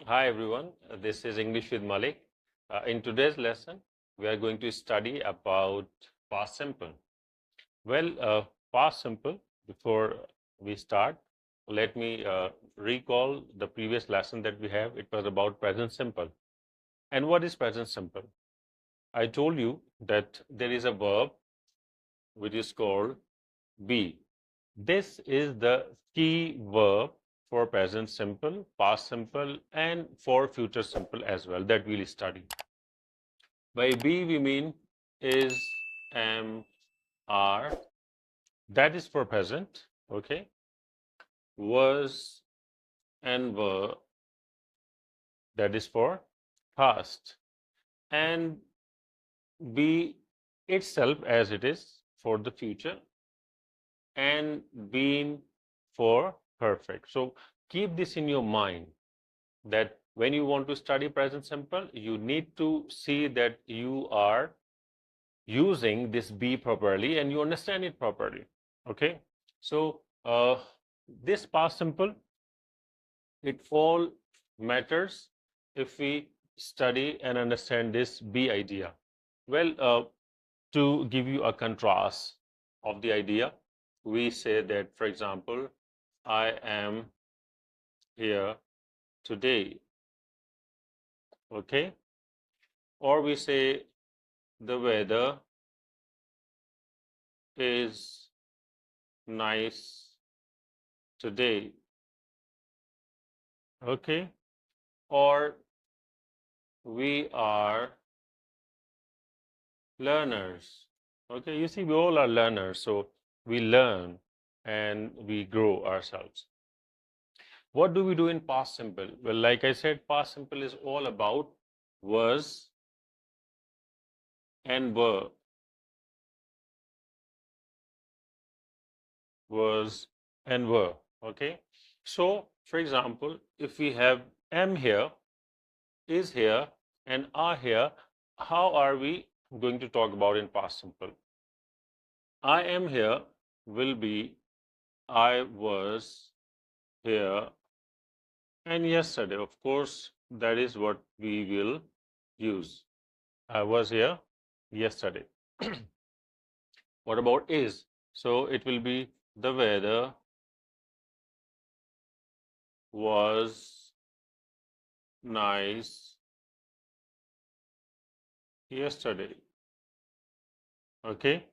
Hi everyone, this is English with Malik. In today's lesson, we are going to study about past simple. Past simple, before we start, let me recall the previous lesson that we have. It was about present simple. And what is present simple? I told you that there is a verb which is called be. This is the key verb for present simple, past simple, and for future simple as well that we'll study. By be, we mean is, am, are. That is for present, okay? Was and were, that is for past. And be itself as it is for the future, and been for perfect. So keep this in your mind that when you want to study present simple, you need to see that you are using this be properly and you understand it properly. Okay. So this past simple, it all matters if we study and understand this be idea. To give you a contrast of the idea, we say that, for example, I am here today. Okay. Or we say the weather is nice today. Okay. Or we are learners. Okay. You see, we all are learners. So we learn and we grow ourselves. What do we do in past simple? Well, like I said, past simple is all about was and were. Was and were. Okay. So, for example, if we have am here, is here, and are here, how are we going to talk about in past simple? I am here will be I was here, and yesterday, of course, that is what we will use. I was here yesterday. What about is? So it will be the weather was nice yesterday. Okay.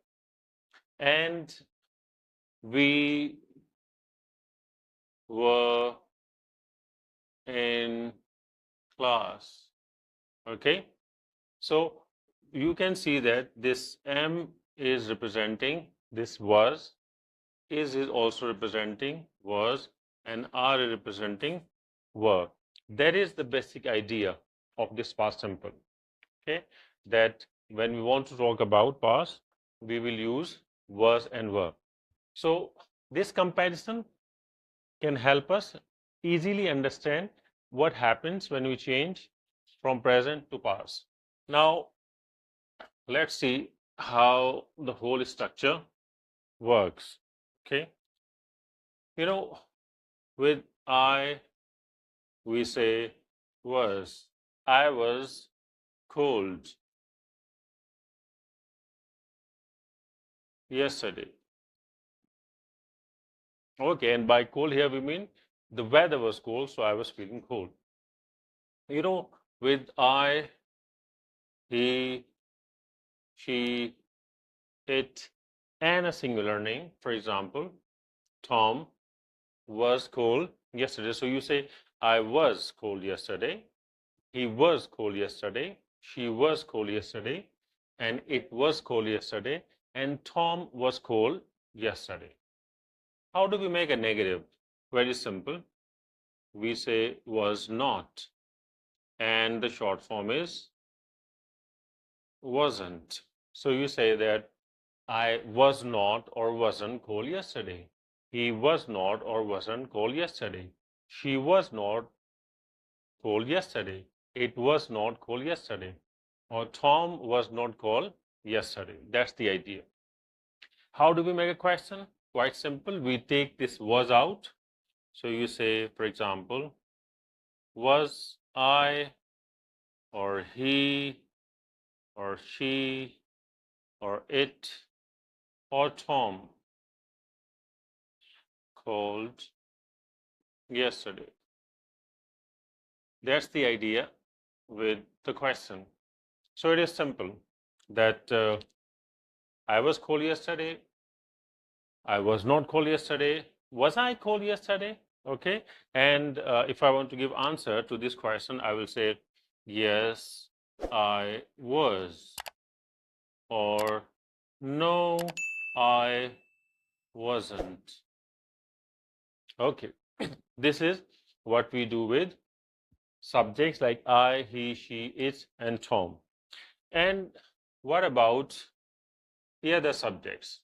And we were in class. Okay. So you can see that this am is representing this was, is also representing was, and are representing were. That is the basic idea of this past simple. Okay. That when we want to talk about past, we will use was and were. So this comparison can help us easily understand what happens when we change from present to past. Now, let's see how the whole structure works. Okay. You know, with I, we say was. I was cold yesterday. Okay. And by cold here, we mean the weather was cold, so I was feeling cold. You know, with I, he, she, it, and a singular name, for example, Tom was cold yesterday. So you say, I was cold yesterday, he was cold yesterday, she was cold yesterday, and it was cold yesterday, and Tom was cold yesterday. How do we make a negative? Very simple. We say was not, and the short form is wasn't. So you say that I was not or wasn't cold yesterday. He was not or wasn't cold yesterday. She was not cold yesterday. It was not cold yesterday. Or Tom was not cold yesterday. That's the idea. How do we make a question? Quite simple. We take this was out. So you say, for example, was I or he or she or it or Tom called yesterday. That's the idea with the question. So it is simple that I was called yesterday, I was not called yesterday, was I called yesterday? Okay. And if I want to give answer to this question, I will say, yes, I was, or no, I wasn't. Okay. This is what we do with subjects like I, he, she, it, and Tom. And what about the other subjects?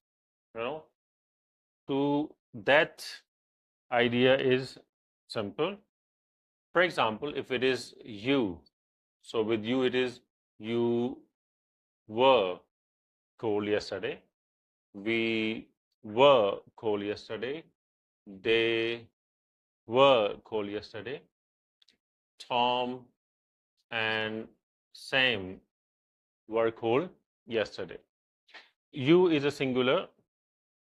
You know, to that idea is simple. For example, if it is you, so with you it is you were cold yesterday, we were cold yesterday, they were cold yesterday, Tom and Sam were cold yesterday. You is a singular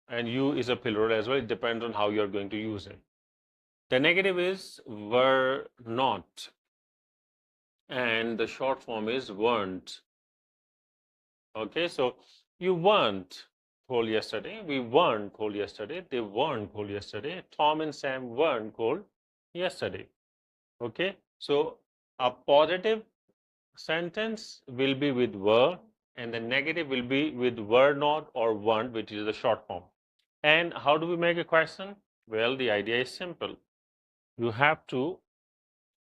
and you is a plural as well. It depends on how you are going to use it. The negative is were not, and the short form is weren't. Okay, so you weren't cold yesterday, we weren't cold yesterday, they weren't cold yesterday, Tom and Sam weren't cold yesterday. Okay, so a positive sentence will be with were, and the negative will be with were not or weren't, which is the short form. And how do we make a question? Well, the idea is simple. You have to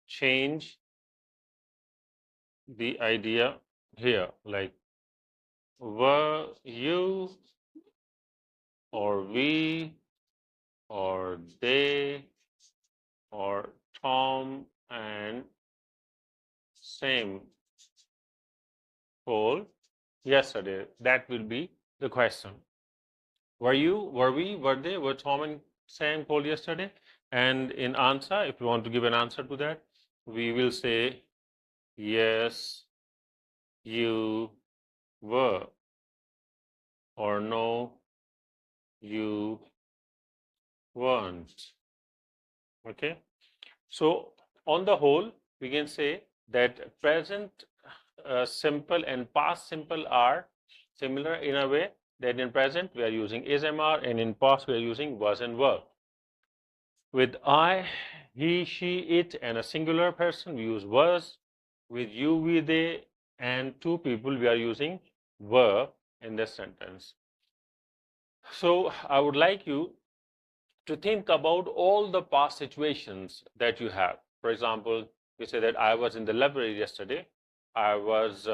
change the idea here, like were you or we or they or Tom and Sam cold yesterday? That will be the question. Were you, were we, were they, were Tom and Sam cold yesterday? And in answer, if you want to give an answer to that, we will say, yes, you were, or no, you weren't. Okay. So on the whole, we can say that present simple and past simple are similar in a way that in present we are using is, MR, and in past we are using was and were. With I, he, she, it, and a singular person, we use was. With you, we, they, and two people, we are using were in this sentence. So I would like you to think about all the past situations that you have. For example, you say that I was in the library yesterday, I was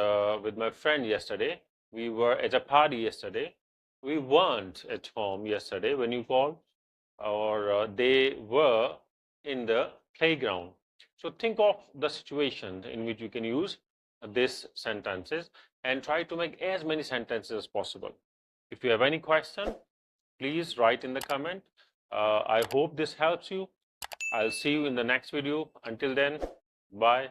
with my friend yesterday, we were at a party yesterday, we weren't at home yesterday when you called, or they were in the playground. So think of the situations in which you can use these sentences and try to make as many sentences as possible. If you have any question, please write in the comment. I hope this helps you. I'll see you in the next video. Until then, bye.